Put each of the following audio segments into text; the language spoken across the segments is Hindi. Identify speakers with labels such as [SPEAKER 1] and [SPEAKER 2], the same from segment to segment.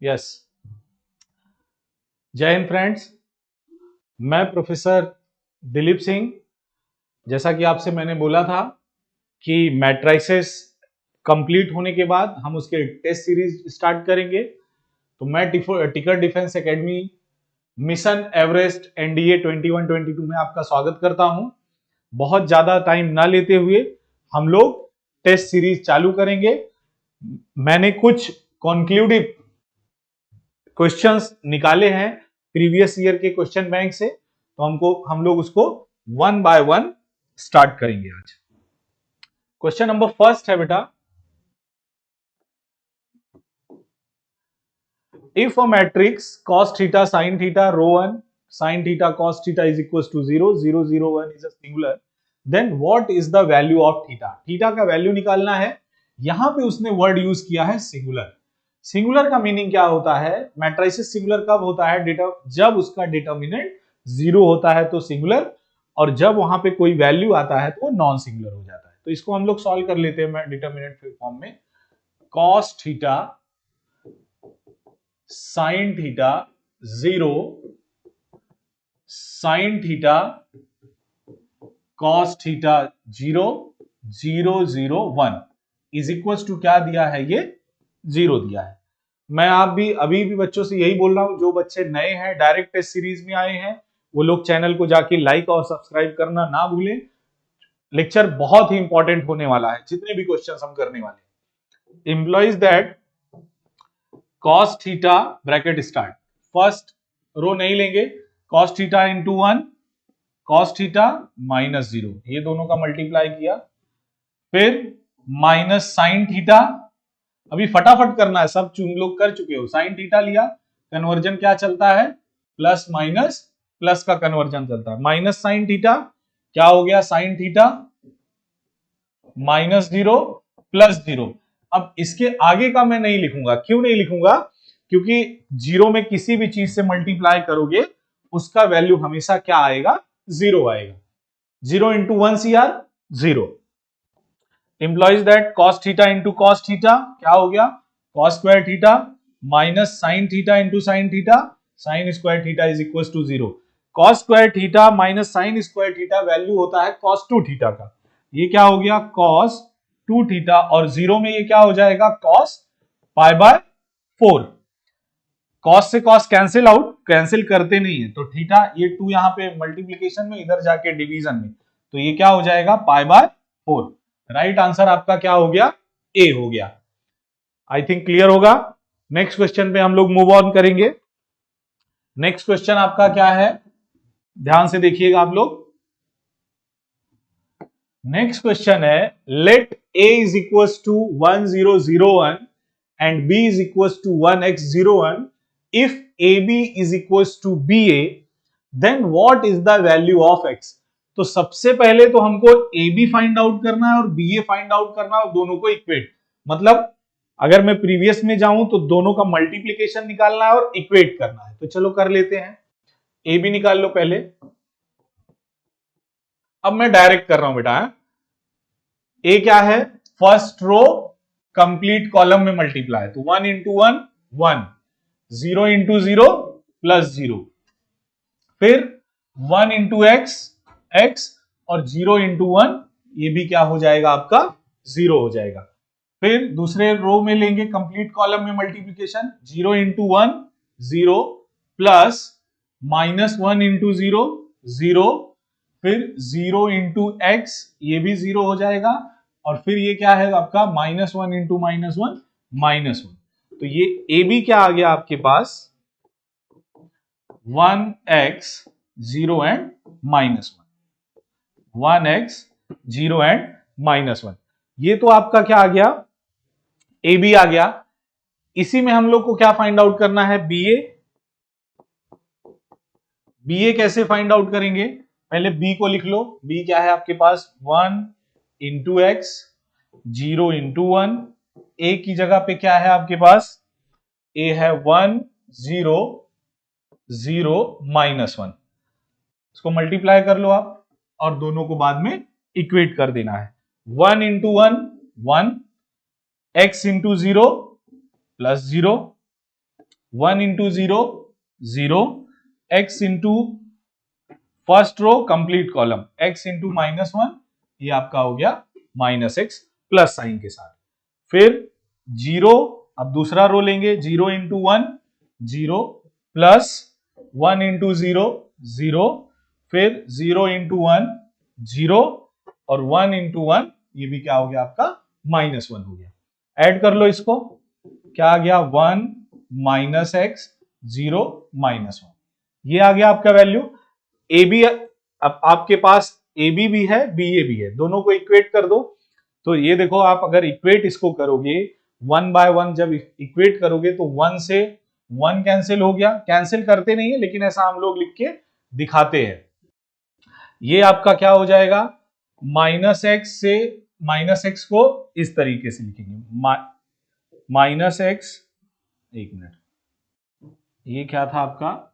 [SPEAKER 1] यस। जय हिंद फ्रेंड्स, मैं प्रोफेसर दिलीप सिंह। जैसा कि आपसे मैंने बोला था कि मैट्रिसेस कंप्लीट होने के बाद हम उसके टेस्ट सीरीज स्टार्ट करेंगे। तो मैं ticket defence academy mission Everest NDA 21-22 में आपका स्वागत करता हूं। बहुत ज्यादा टाइम ना लेते हुए हम लोग टेस्ट सीरीज चालू करेंगे। मैंने कुछ कॉन्क्लूडिव क्वेश्चंस निकाले हैं प्रीवियस ईयर के क्वेश्चन बैंक से, तो हम लोग उसको वन बाय वन स्टार्ट करेंगे आज। क्वेश्चन नंबर फर्स्ट है बेटा, if a matrix cos theta sin theta row 1 sin theta cos theta is equal to 0 0 0 1 is a singular, then what is the value of theta. Theta का वैल्यू निकालना है। यहां पे उसने वर्ड यूज किया है सिंगुलर। सिंगुलर का मीनिंग क्या होता है? मैट्रिसेस सिंगुलर कब होता है? डेटा जब उसका डिटर्मिनेंट 0 होता है तो सिंगुलर, और जब वहां पे कोई वैल्यू आता है तो वो नॉन सिंगुलर हो जाता है। तो इसको हम लोग सॉल्व कर लेते हैं डिटर्मिनेंट फॉर्म में। cos theta sin theta 0 sin theta cos theta 0 0 0 1 is equal to क्या दिया है? ये 0 दिया है। मैं अभी भी बच्चों से यही बोल रहा हूं, जो बच्चे नए हैं डायरेक्ट टेस्ट सीरीज में आए हैं वो लोग चैनल को जाके लाइक और सब्सक्राइब करना ना भूलें। लेक्चर बहुत ही इंपॉर्टेंट होने वाला है, जितने भी क्वेश्चंस हम करने वाले हैं। Implies that cos theta bracket start, first row नहीं लेंगे, cos theta into 1 cos theta minus 0, ये दोनों का मल्टीप्लाई किया, फिर माइनस साइन थीटा। अभी फटाफट करना है, सब तुम लोग कर चुके हो। साइन थीटा लिया, कन्वर्जन क्या चलता है? प्लस माइनस, प्लस का कन्वर्जन चलता है। माइनस साइन थीटा क्या हो गया? Sine theta minus 0 plus 0। अब इसके आगे का मैं नहीं लिखूंगा। क्यों नहीं लिखूंगा? क्योंकि 0 में किसी भी चीज से मल्टीप्लाई करोगे उसका वैल्यू हमेशा क्या आएगा? 0 आएगा। 0 into 1 CR 0 implies that cos theta into cos theta क्या हो गया? cos square theta minus sine theta into sine theta sine square theta is equal to 0। cos square theta minus sine square theta value होता है cos 2 थीटा का। ये क्या हो गया? cos 2 थीटा, और 0 में ये क्या हो जाएगा? cos pi by 4। cos से cos कैंसिल आउट, कैंसिल करते नहीं है तो थीटा, ये 2 यहां पे मल्टीप्लीकेशन में, इधर जाके डिवीजन में, तो ये क्या हो जाएगा? Pi by 4। राइट आंसर आपका क्या हो गया? ए हो गया। आई थिंक क्लियर होगा। नेक्स्ट क्वेश्चन पे हम लोग मूव ऑन करेंगे। नेक्स्ट क्वेश्चन आपका क्या है? ध्यान से देखिएगा आप लोग। नेक्स्ट क्वेश्चन है, let a is equal to 1001 and b is equal to 1x01 if ab is equal to ba, then what is the value of x। तो सबसे पहले तो हमको ab फाइंड आउट करना है और ba फाइंड आउट करना है, और दोनों को इक्वेट, मतलब अगर मैं प्रीवियस में जाऊं तो दोनों का मल्टीप्लीकेशन निकालना है और इक्वेट करना है। तो चलो कर लेते हैं। ab निकाल लो पहले। अब मैं डायरेक्ट कर रहा हूं बेटा। ए क्या है? फर्स्ट रो कंप्लीट कॉलम में मल्टीप्लाई, तो 1 इंटू 1 1, 0 इंटू 0 प्लस 0, फिर 1 इंटू एक्स एक्स, और 0 इंटू 1 ये भी क्या हो जाएगा? आपका 0 हो जाएगा। फिर दूसरे रो में लेंगे कंप्लीट कॉलम में multiplication, 0 into 1 0 plus minus 1 into 0 0, फिर 0 इंटू एक्स, ये भी 0 हो जाएगा, और फिर ये क्या है आपका? Minus 1 into minus 1 minus 1। तो ये ए बी क्या आ गया आपके पास? 1x 0 and minus 1, 1x 0 and minus 1। ये तो आपका क्या आ गया? ए बी आ गया। इसी में हम लोग को क्या फाइंड आउट करना है? बी ए। बी ए कैसे फाइंड आउट करेंगे? पहले बी को लिख लो। बी क्या है आपके पास? 1 इंटू एक्स 0 इंटू 1। ए की जगह पे क्या है आपके पास? ए है 1 0 0 माइनस 1। इसको मल्टीप्लाई कर लो आप, और दोनों को बाद में इक्वेट कर देना है। 1 into 1 1, x into 0 plus 0, 1 into 0 0, x into first row complete column, x into -1, ये आपका हो गया -x प्लस साइन के साथ। फिर 0, अब दूसरा रो लेंगे, 0 इंटू 1 0 प्लस 1 इंटू 0 0, फिर 0 इंटू 1 0 और 1 इंटू 1, ये भी क्या हो गया आपका -1 हो गया। ऐड कर लो इसको, क्या आ गया 1 माइनस एक्स 0 -1, ये आ गया आपका वैल्यू। ए बी, अब आपके पास ए बी भी है बी ए भी है, दोनों को इक्वेट कर दो। तो ये देखो, आप अगर इक्वेट इसको करोगे 1 बाय 1, जब इक्वेट करोगे तो 1 से 1 कैंसिल हो गया, कैंसिल करते नहीं है लेकिन ऐसा हम लोग लिख के दिखाते हैं। ये आपका क्या हो जाएगा, माइनस एक्स से, माइनस एक्स को इस तरीके से लिखेंगे, माइनस एक्स, एक मिनट, ये क्या था आपका,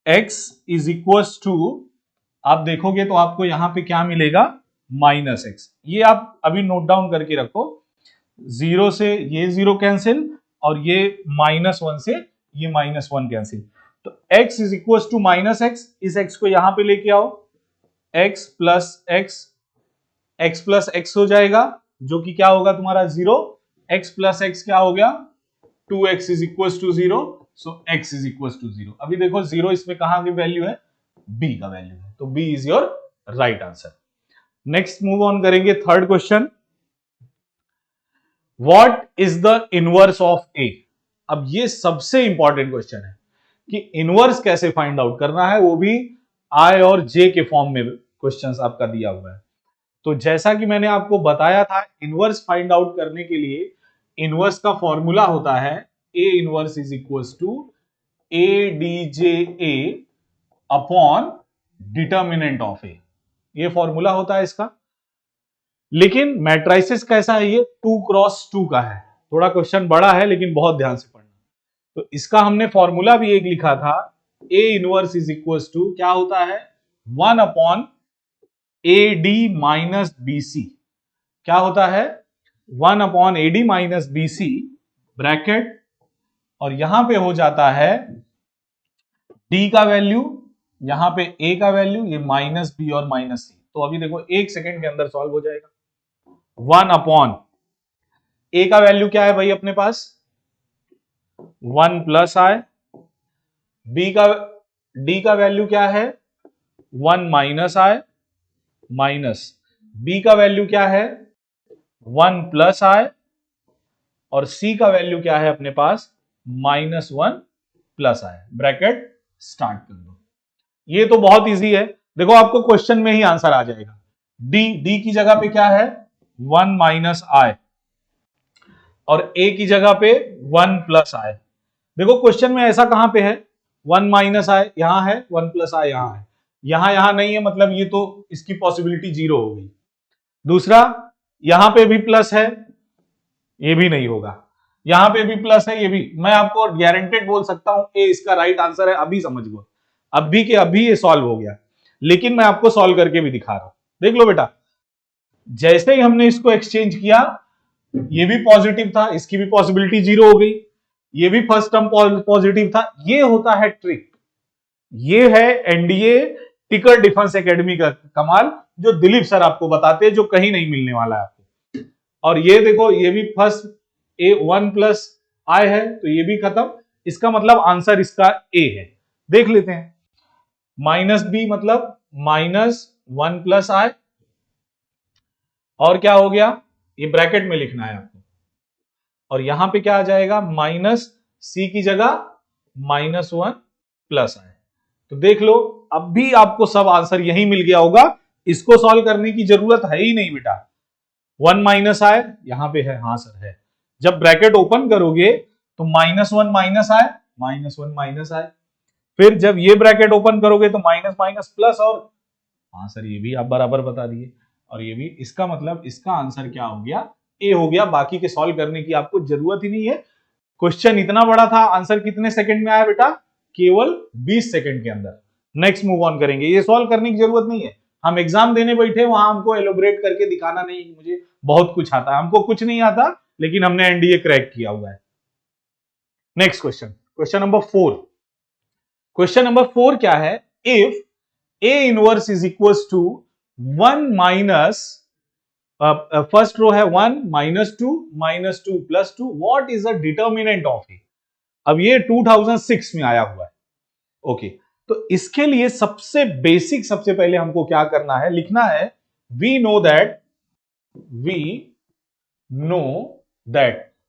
[SPEAKER 1] x इज इक्वल टू, आप देखोगे तो आपको यहां पे क्या मिलेगा, -x। ये आप अभी नोट डाउन करके रखो, 0 से ये 0 कैंसिल और ये -1 से ये -1 कैंसिल। तो x is equal to -x, इस x को यहां पे लेके आओ, x प्लस x हो जाएगा, जो कि क्या होगा तुम्हारा 0, x प्लस x क्या हो गया 2x is equal to 0, so x is equal to 0। अभी देखो 0 इसमें कहां की वैल्यू है, b का वैल्यू है, तो b is your right answer. Next move on करेंगे, third question, what is the inverse of a। अब ये सबसे इंपॉर्टेंट क्वेश्चन है कि इनवर्स कैसे फाइंड आउट करना है, वो भी i और j के फॉर्म में क्वेश्चंस आपका दिया हुआ है। तो जैसा कि मैंने आपको बताया था, इनवर्स फाइंड आउट करने के लिए इनवर्स का फॉर्मूला होता है A inverse is equal to A D J A upon determinant of A, ये फॉर्मूला होता है इसका। लेकिन मैट्रिसेस कैसा है, ये 2 क्रॉस 2 का है, थोड़ा क्वेश्चन बड़ा है लेकिन बहुत ध्यान से पढ़ना। तो इसका हमने फॉर्मूला भी एक लिखा था, A inverse is equal to क्या होता है, 1 upon A D minus B C, क्या होता है 1 upon A D minus B C bracket, और यहां पे हो जाता है डी का वैल्यू, यहां पे ए का वैल्यू, ये माइनस बी और माइनस सी। तो अभी देखो 1 सेकेंड के अंदर सॉल्व हो जाएगा। 1 अपॉन ए का वैल्यू क्या है भाई अपने पास 1 प्लस आई, बी का, डी का वैल्यू क्या है 1 माइनस आई, माइनस बी का वैल्यू क्या है 1 प्लस आई, और सी का वैल्यू क्या है अपने पास -1 प्लस आई, ब्रैकेट स्टार्ट कर दो। ये तो बहुत इजी है, देखो आपको क्वेश्चन में ही आंसर आ जाएगा। डी की जगह पे क्या है 1 माइनस आई, और ए की जगह पे 1 प्लस आई। देखो क्वेश्चन में ऐसा कहां पे है 1 माइनस आई यहां है, 1 प्लस आई यहां है, यहां नहीं है, मतलब ये तो इसकी पॉसिबिलिटी 0 हो गई। दूसरा, यहां पे भी प्लस है, ये भी नहीं होगा, यहां पे भी प्लस है, ये भी, मैं आपको गारंटेड बोल सकता हूं ए इसका राइट आंसर है, अभी समझ लो, अभी के अभी ये सॉल्व हो गया। लेकिन मैं आपको सॉल्व करके भी दिखा रहा हूं, देख लो बेटा, जैसे ही हमने इसको एक्सचेंज किया, ये भी पॉजिटिव था, इसकी भी पॉसिबिलिटी 0 हो गई, ये भी फर्स्ट टर्म पॉजिटिव था। ये होता है ट्रिक, ये है एनडीए टिकर डिफेंस एकेडमी का कमाल, जो दिलीप सर आपको बताते हैं, जो कहीं नहीं मिलने वाला है आपको। और ये देखो, ये भी फर्स्ट ए 1 प्लस आई है, तो ये भी खत्म, इसका मतलब आंसर इसका ए है। देख लेते हैं, माइनस बी मतलब -1 प्लस आई, और क्या हो गया, ये ब्रैकेट में लिखना है आपको, और यहां पे क्या आ जाएगा माइनस सी की जगह -1 प्लस आई। तो देख लो, अब भी आपको सब आंसर यही मिल गया होगा, इसको सॉल्व करने की जरूरत है ही नहीं बेटा। 1 माइनस आए यहां पे है, हाँ सर है, जब ब्रैकेट ओपन करोगे तो -1 माइनस आए, -1 माइनस आए, फिर जब ये ब्रैकेट ओपन करोगे तो माइनस माइनस प्लस, और हाँ सर ये भी आप बराबर बता दिए, और ये भी, इसका मतलब इसका आंसर क्या हो गया, ए हो गया। बाकी के सॉल्व करने की आपको जरूरत ही नहीं है, क्वेश्चन इतना बड़ा था, आंसर कितने सेकंड में आया बेटा, केवल 20 सेकंड के अंदर। नेक्स्ट मूव ऑन करेंगे, ये सॉल्व करने की जरूरत नहीं है, हम एग्जाम देने बैठे, वहां हमको एलोबरेट करके दिखाना नहीं मुझे बहुत कुछ आता है, हमको कुछ नहीं आता, लेकिन हमने एनडीए क्रैक किया हुआ है। Next question, question number 4। Question number 4 क्या है? If A inverse is equal to 1 minus, first row है 1 minus two plus two, what is the determinant of A? अब ये 2006 में आया हुआ है। ओके, तो इसके लिए सबसे बेसिक, सबसे पहले हमको क्या करना है, लिखना है we know that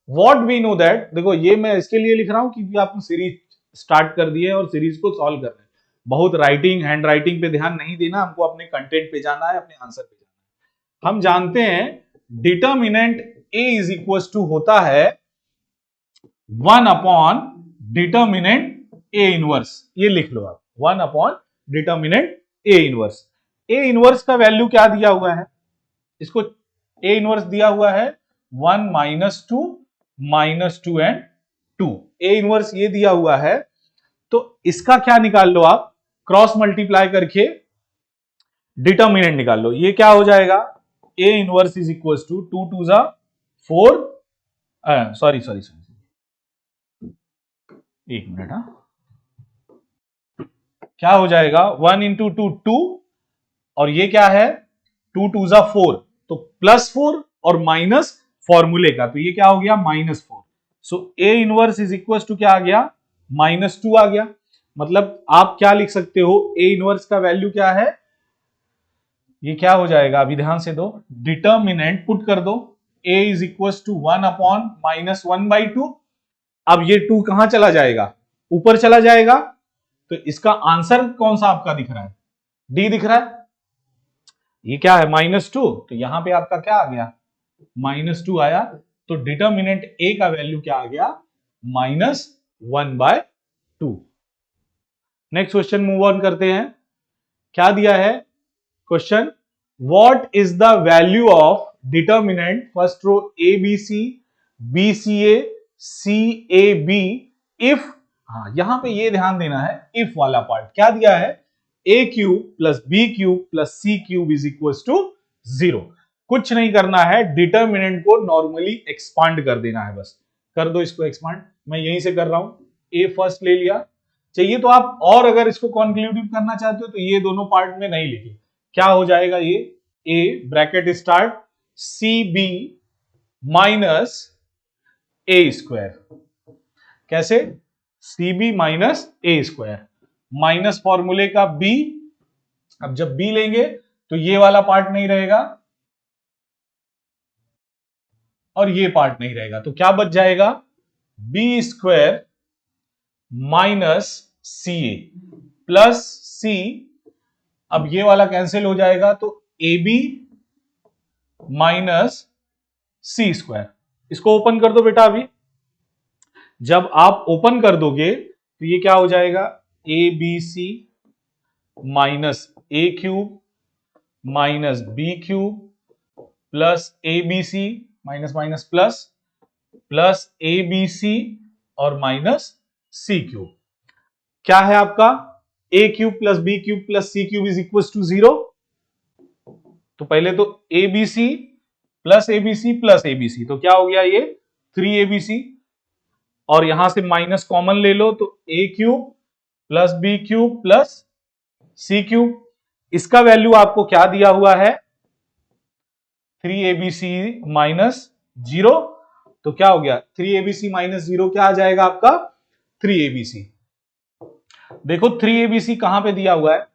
[SPEAKER 1] what we know that. देखो ये मैं इसके लिए लिख रहा हूं क्योंकि आपने सीरीज स्टार्ट कर दी है और सीरीज को सॉल्व करना है। बहुत राइटिंग, हैंड राइटिंग पे ध्यान नहीं देना, हमको अपने कंटेंट पे जाना है, अपने आंसर पे जाना है। हम जानते हैं determinant A is equal to होता है 1 अपॉन डिटर्मिनेंट ए इनवर्स। ये लिख लो आप, 1 upon determinant A inverse. A inverse का वैल्यू क्या दिया हुआ है? इसको ए इनवर्स दिया हुआ है 1 minus to and 2। A inverse ये दिया हुआ है, तो इसका क्या निकाल लो आप, क्रॉस मल्टीप्लाई करके डिटर्मिनेंट निकाल लो। ये क्या हो जाएगा? A inverse is equal to 2 2 जा 4, सॉरी एक मिनट, क्या हो जाएगा? 1 इंटू 2 2, और ये क्या है 2 2 जा 4, तो +4 और माइनस फॉर्मूले का, तो ये क्या हो गया -4। So A inverse is equal to क्या आ गया? -2 आ गया। मतलब आप क्या लिख सकते हो, ए इनवर्स का वैल्यू क्या है? ये क्या हो जाएगा, अभी ध्यान से दो, डिटर्मिनेंट पुट कर दो, ए इज इक्वल टू 1 अपॉन -1/2। अब ये 2 कहां चला जाएगा? ऊपर चला जाएगा, तो इसका आंसर कौन सा आपका दिख रहा है? डी दिख रहा है। ये क्या है -2, तो यहां पे आपका क्या आ गया? -2 आया, तो डिटर्मिनेंट ए का वैल्यू क्या आ गया? -1/2। नेक्स्ट क्वेश्चन मूव ऑन करते हैं। क्या दिया है question? What is the value of determinant, first row A B C, B C A B, if, हाँ यहां पे ये ध्यान देना है, इफ वाला पार्ट क्या दिया है? A cube plus B cube plus C cube is equal to 0। कुछ नहीं करना है, डिटर्मिनेंट को नॉर्मली एक्सपांड कर देना है, बस कर दो इसको एक्सपांड। मैं यहीं से कर रहा हूं, ए फर्स्ट ले लिया, चाहिए तो आप और अगर इसको कॉन्क्लूसिव करना चाहते हो तो ये दोनों पार्ट में नहीं लिखे। क्या हो जाएगा ये? A bracket start C B minus A square, कैसे? C B minus A square, minus फॉर्मूले का बी। अब जब बी लेंगे तो ये वाला पार्ट नहीं रहेगा और ये पार्ट नहीं रहेगा, तो क्या बच जाएगा? B square minus C A plus C, अब ये वाला कैंसिल हो जाएगा, तो A B minus C square. इसको ओपन कर दो बेटा। अभी जब आप ओपन कर दोगे तो ये क्या हो जाएगा? A B C minus A cube minus B cube plus A B C minus minus plus plus A B C और माइनस सी क्यूब। क्या है आपका? A cube plus B cube plus C cube is equal to 0। तो पहले तो A B C plus A B C plus A B C, तो क्या हो गया ये? 3abc, और यहां से माइनस कॉमन ले लो, तो A cube plus B cube plus C cube. इसका वैल्यू आपको क्या दिया हुआ है? 3abc माइनस 0, तो क्या हो गया? 3abc माइनस 0 क्या आ जाएगा आपका? 3abc। देखो 3abc कहां पे दिया हुआ है?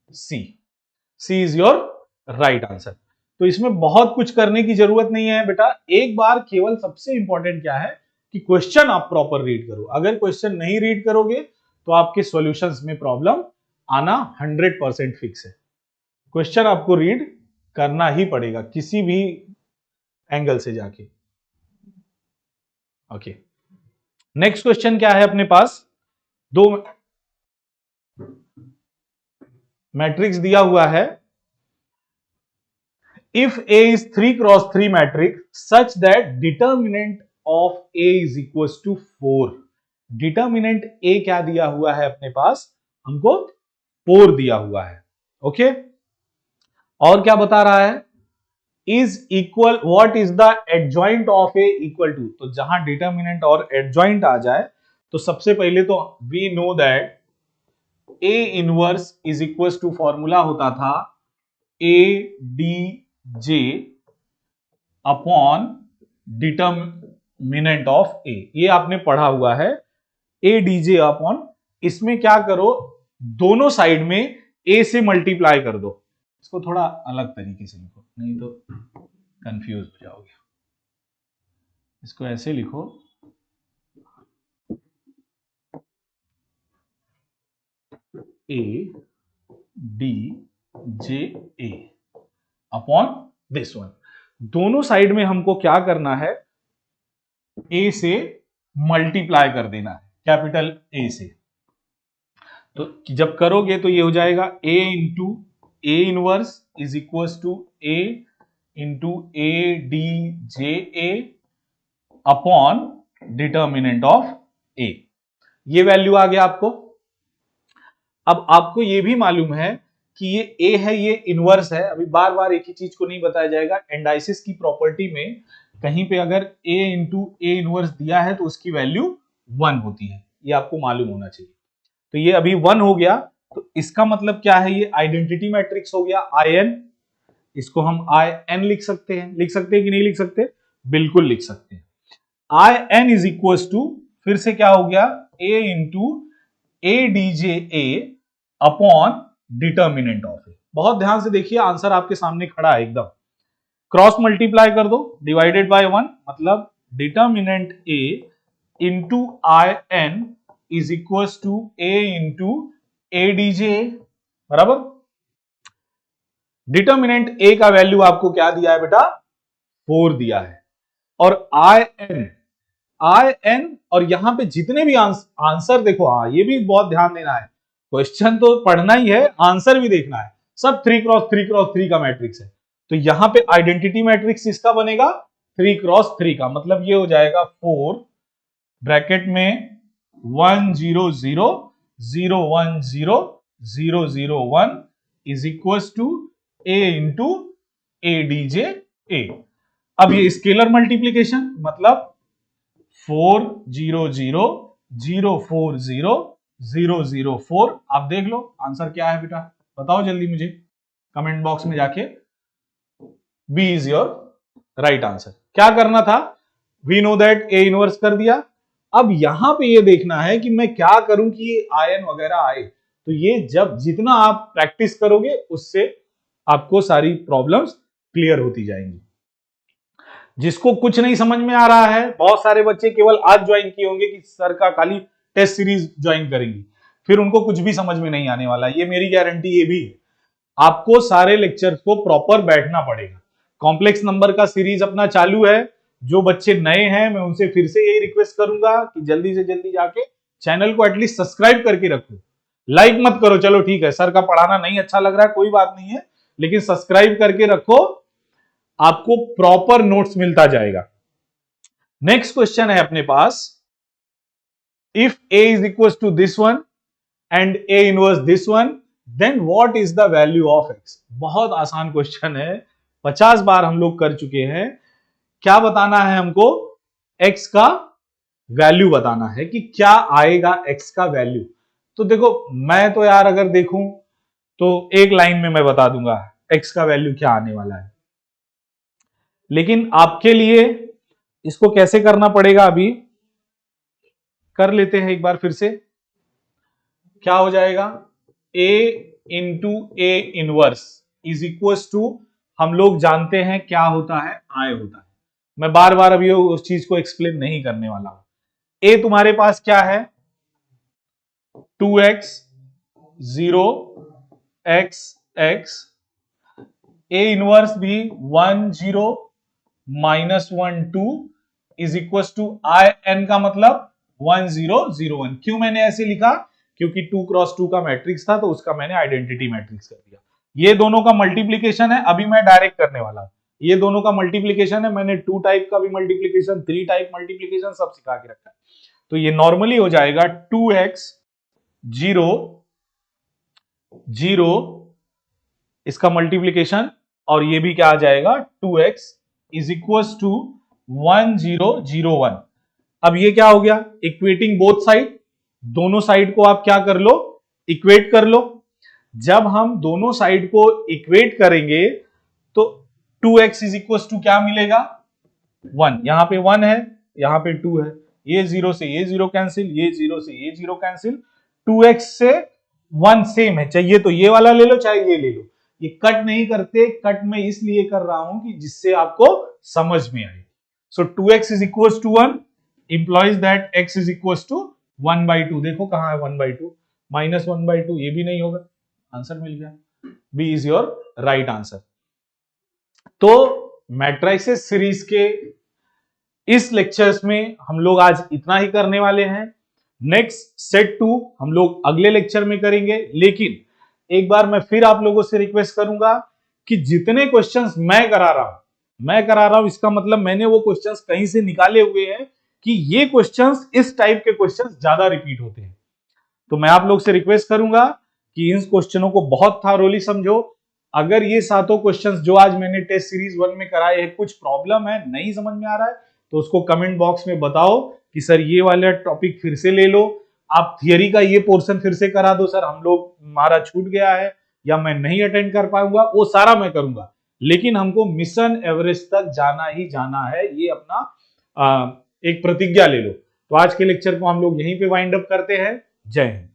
[SPEAKER 1] सी, सी इज योर राइट आंसर। तो इसमें बहुत कुछ करने की जरूरत नहीं है बेटा, एक बार केवल सबसे इंपॉर्टेंट क्या है कि क्वेश्चन आप प्रॉपर रीड करो। अगर क्वेश्चन नहीं रीड करोगे तो आपके सॉल्यूशंस में प्रॉब्लम आना 100% फिक्स है। क्वेश्चन आपको रीड करना ही पड़ेगा किसी भी एंगल से जाके। ओके, नेक्स्ट क्वेश्चन क्या है अपने पास? दो मैट्रिक्स दिया हुआ है। If A is 3 cross 3 matrix such that determinant of A is equals to 4, determinant A क्या दिया हुआ है अपने पास? हमको 4 दिया हुआ है। ओके, और क्या बता रहा है, is equal, what is the adjoint of A equal to. तो जहां डिटर्मिनेंट और एडजॉइंट आ जाए तो सबसे पहले तो we know that A inverse is equal to, formula होता था A D J upon determinant of A, ये आपने पढ़ा हुआ है, ए डी जे अपॉन, इसमें क्या करो, दोनों साइड में ए से मल्टीप्लाई कर दो। इसको थोड़ा अलग तरीके से लिखो, नहीं तो कंफ्यूज हो जाओगे। इसको ऐसे लिखो, ए D J A upon this one. दोनों साइड में हमको क्या करना है, ए से मल्टीप्लाई कर देना है, कैपिटल ए से। तो जब करोगे तो ये हो जाएगा A into A inverse is equal to A into A D J A upon determinant of A. ये वैल्यू आ गया आपको। अब आपको ये भी मालूम है कि ये ए है, ये इनवर्स है। अभी बार बार एक ही चीज को नहीं बताया जाएगा। एंडाइसिस की प्रॉपर्टी में कहीं पे अगर ए इंटू ए इनवर्स दिया है तो उसकी वैल्यू 1 होती है, ये आपको मालूम होना चाहिए। तो ये अभी 1 हो गया, तो इसका मतलब क्या है, ये आइडेंटिटी मैट्रिक्स हो गया आई एन। इसको हम आई एन लिख सकते हैं, लिख सकते हैं कि नहीं लिख सकते, बिल्कुल लिख सकते हैं। I N is equal to, फिर से क्या हो गया, A into A D J A upon determinant of A. बहुत ध्यान से देखिए, आंसर आपके सामने खड़ा है एकदम। क्रॉस मल्टीप्लाई कर दो, डिवाइडेड बाय 1, मतलब determinant A into I N is equal to A into A D J, बराबर। डिटर्मिनेंट ए का वैल्यू आपको क्या दिया है बेटा, 4 दिया है। और आई एन और यहां पे जितने भी आंसर देखो, हाँ ये भी बहुत ध्यान देना है, क्वेश्चन तो पढ़ना ही है, आंसर भी देखना है। सब 3x3x3 का मैट्रिक्स है। तो यहां पे आइडेंटिटी मैट्रिक्स इसका बनेगा 3x3 का, मतलब ये हो जाएगा 4 ब्रैकेट में 1 0 0 0 1 0 0 0 1 is equal to A into A D J A. अब ये स्केलर मल्टीप्लीकेशन, मतलब 4 0 0 0 4 0 0 0 4। आप देख लो आंसर क्या है बेटा, बताओ जल्दी मुझे कमेंट बॉक्स में जाके। B is your right answer. क्या करना था, we know that A inverse कर दिया। अब यहां पे ये देखना है कि मैं क्या करूं कि ये आयन वगैरह आए। तो ये जब जितना आप प्रैक्टिस करोगे उससे आपको सारी प्रॉब्लम्स क्लियर होती जाएंगी। जिसको कुछ नहीं समझ में आ रहा है, बहुत सारे बच्चे केवल आज ज्वाइन किए होंगे कि सर का खाली टेस्ट सीरीज ज्वाइन करेंगे, फिर उनको कुछ भी समझ में नहीं आने वाला। ये मेरी गारंटी ये भी है, आपको सारे लेक्चर्स को प्रॉपर बैठना पड़ेगा। कॉम्प्लेक्स नंबर का सीरीज अपना चालू है। जो बच्चे नए हैं मैं उनसे फिर से यही रिक्वेस्ट करूंगा कि जल्दी से जल्दी जाके चैनल को एटलीस्ट सब्सक्राइब करके रखो। लाइक मत करो, चलो ठीक है, सर का पढ़ाना नहीं अच्छा लग रहा है, कोई बात नहीं है, लेकिन सब्सक्राइब करके रखो, आपको प्रॉपर नोट्स मिलता जाएगा। नेक्स्ट क्वेश्चन है अपने पास, if a is equals to this one and a inverse this one, then what is the value of x? बहुत आसान क्वेश्चन है, 50 बार हम लोग कर चुके हैं। क्या बताना है हमको, x का वैल्यू बताना है कि क्या आएगा x का वैल्यू। तो देखो मैं तो यार अगर देखूं तो एक लाइन में मैं बता दूंगा x का वैल्यू क्या आने वाला है, लेकिन आपके लिए इसको कैसे करना पड़ेगा अभी कर लेते हैं एक बार फिर से। क्या हो जाएगा, a into A inverse is equal to, हम लोग जानते हैं क्या होता है, I होता है। मैं बार बार अभी उस चीज को एक्सप्लेन नहीं करने वाला हूं। a तुम्हारे पास क्या है, 2x 0 x x, a inverse भी 1 0 -1 2 is equal to I N का मतलब 1 0 0 1। क्यों मैंने ऐसे लिखा, क्योंकि 2x2 का मैट्रिक्स था तो उसका मैंने आइडेंटिटी मैट्रिक्स कर दिया। ये दोनों का मल्टीप्लीकेशन है, अभी मैं डायरेक्ट करने वाला हूं। ये दोनों का मल्टीप्लीकेशन है, मैंने 2 टाइप का भी मल्टीप्लीकेशन, 3 टाइप मल्टीप्लीकेशन सब सिखा के रखा है। तो ये नॉर्मली हो जाएगा 2x 0 0, इसका मल्टीप्लीकेशन और ये भी क्या आ जाएगा 2x इज इक्वल टू 1001। अब ये क्या हो गया, इक्वेटिंग बोथ साइड, दोनों साइड को आप क्या कर लो, इक्वेट कर लो। जब हम दोनों साइड को इक्वेट करेंगे तो 2x इज इक्वल टू क्या मिलेगा 1, यहां पे 1 है, यहां पे 2 है, ये 0 से ये 0 कैंसिल, ये 0 से ये 0 कैंसिल, 2x से 1 सेम है, चाहिए तो ये वाला ले लो चाहे ये ले लो, ये कट नहीं करते, कट मैं इसलिए कर रहा हूं कि जिससे आपको समझ में आए। So 2x is equal to 1 implies that x is equal to 1/2। देखो कहां है 1/2, -1/2, ये भी नहीं होगा, आंसर मिल गया, B is your right answer. तो मैट्रिसेस सीरीज के इस लेक्चर्स में हम लोग आज इतना ही करने वाले हैं। नेक्स्ट सेट 2 हम लोग अगले लेक्चर में करेंगे, लेकिन एक बार मैं फिर आप लोगों से रिक्वेस्ट करूंगा कि जितने क्वेश्चंस मैं करा रहा हूं इसका मतलब मैंने वो क्वेश्चंस कहीं से निकाले हुए हैं कि ये क्वेश्चंस, इस टाइप के क्वेश्चंस ज्यादा रिपीट होते हैं। तो मैं आप लोग से रिक्वेस्ट करूंगा कि इन क्वेश्चनों को बहुत थारोली समझो। अगर ये सातों क्वेश्चंस जो आज मैंने टेस्ट सीरीज 1 में कराए हैं कुछ प्रॉब्लम है, नहीं समझ में आ रहा है, तो उसको कमेंट बॉक्स में बताओ कि सर ये वाला टॉपिक फिर से ले लो, आप थियरी का ये पोर्शन फिर से करा दो, सर हम लोग हमारा छूट गया है या मैं नहीं अटेंड कर पाऊंगा, वो सारा मैं करूंगा, लेकिन हमको मिशन एवरेस्ट तक जाना ही जाना है, ये अपना एक प्रतिज्ञा ले लो। तो आज के लेक्चर को हम लोग यहीं पे वाइंड अप करते हैं। जय हिंद।